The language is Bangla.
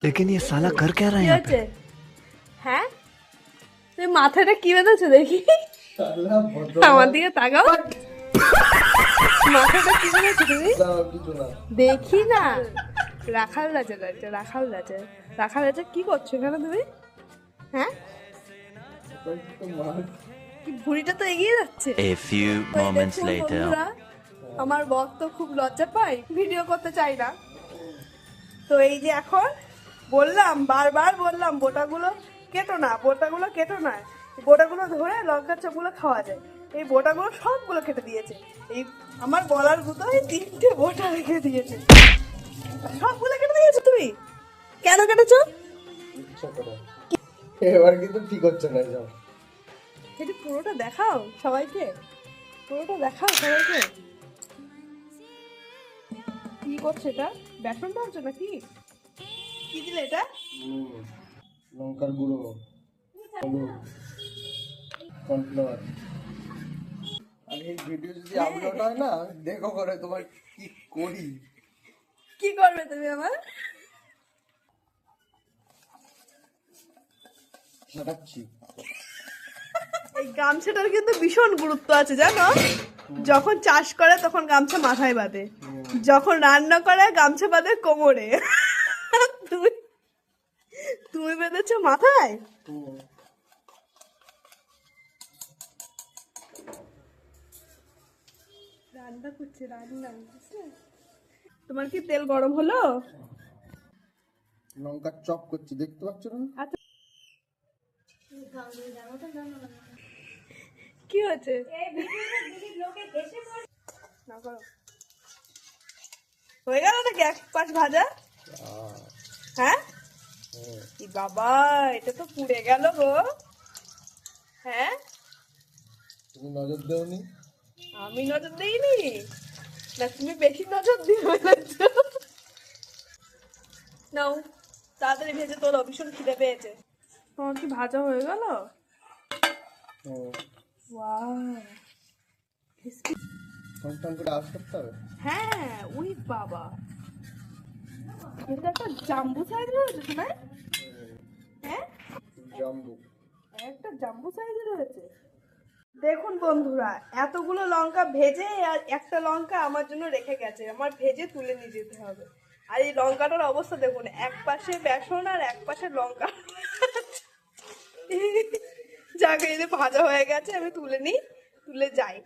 लेकिन ये साला कर क्या रहा है কি यहाँ पे? হচ্ছে? হ্যাঁ, তুই মাথাটা কি বেঁধেছো দেখি, শালা আমার দিকে তাকাও। মাথাটা কি বেঁধেছো তুমি? কিছু না। দেখি না। রাখাল রাজা রাজা রাখাল রাজা রাখাল রাজা কি করছো এখানে তুমি? হ্যাঁ, তো মার। কি ভুঁড়িটা তো এগিয়ে যাচ্ছে। A few তো এই moments দেখুন later. বন্ধুরা, আমার বর তো খুব লজ্জা পায়, ভিডিও করতে চাই না। তো এই যে এখন বললাম, বারবার বললাম বোটাগুলো কেটো না, বোটাগুলো কেটো না, বোটাগুলো ধরে লঙ্কার চপগুলো খাওয়া যায়। এই বোটাগুলো সবগুলো কেটে দিয়েছে। এই আমার বলার গুতোয় 3টে বোটা রেখে দিয়েছে। সবগুলো কেটে দিয়েছো তুমি? কেন কেটেছো? ইচ্ছা করে। এবার কিন্তু ঠিক হচ্ছে না এসব। এটা পুরোটা দেখাও সবাইকে, পুরোটা দেখাও সবাইকে। কি করছে এটা? বেসন ঢালছো নাকি? কি দিলে এটা? লঙ্কার গুঁড়ো, হলুদ, কর্নফ্লাওয়ার। আর এই ভিডিও যদি আপলোড হয় না, দেখো করে তোমার কি করি। কি করবে তুমি আমার? ফাটাচ্ছি। এই গামছাটার কিন্তু ভীষণ গুরুত্ব আছে জানো। যখন চাষ করে তখন গামছা মাথায় বাঁধে, যখন রান্না করে গামছা বাঁধে কোমরে। তুমি তুমি বেঁধেছো মাথায়? রান্না করছে রান্না, বুঝলে? তোমার কি তেল গরম হলো? লঙ্কার চপ করছি, দেখতে পাচ্ছ না? আচ্ছা, কি হয়েছে? না করো। হয়ে গেল নাকি এক পাশ ভাজা? হ্যাঁ, কি বাবা, এটা তো পুড়ে গেল গো। হ্যাঁ, তুমি নজর দেওনি? আমি নজর দিইনি না, তুমি বেশি নজর দিয়ে ফেলেছো। নাও তাড়াতাড়ি ভেজে তোর ভীষণ খিদে পেয়েছে। তোমার কি ভাজা হয়ে গেল? ওয়াও, টন করে আওয়াজ করতে হবে। হ্যাঁ, ওই বাবা, এটা একটা জাম্বু সাইজ রয়েছে না? হ্যাঁ, জাম্বু। একটা জাম্বু সাইজের রয়েছে। দেখুন বন্ধুরা, এতগুলো লঙ্কা ভেজে আর একটা লঙ্কা আমার জন্য রেখে গেছে, আমার ভেজে তুলে নিয়ে যেতে হবে। আর এই লঙ্কাটার অবস্থা দেখুন, এক পাশে বেসন আর এক পাশে লঙ্কা। যাকে ভাজা হয়ে গেছে, আমি তুলে নিই, তুলে যাই।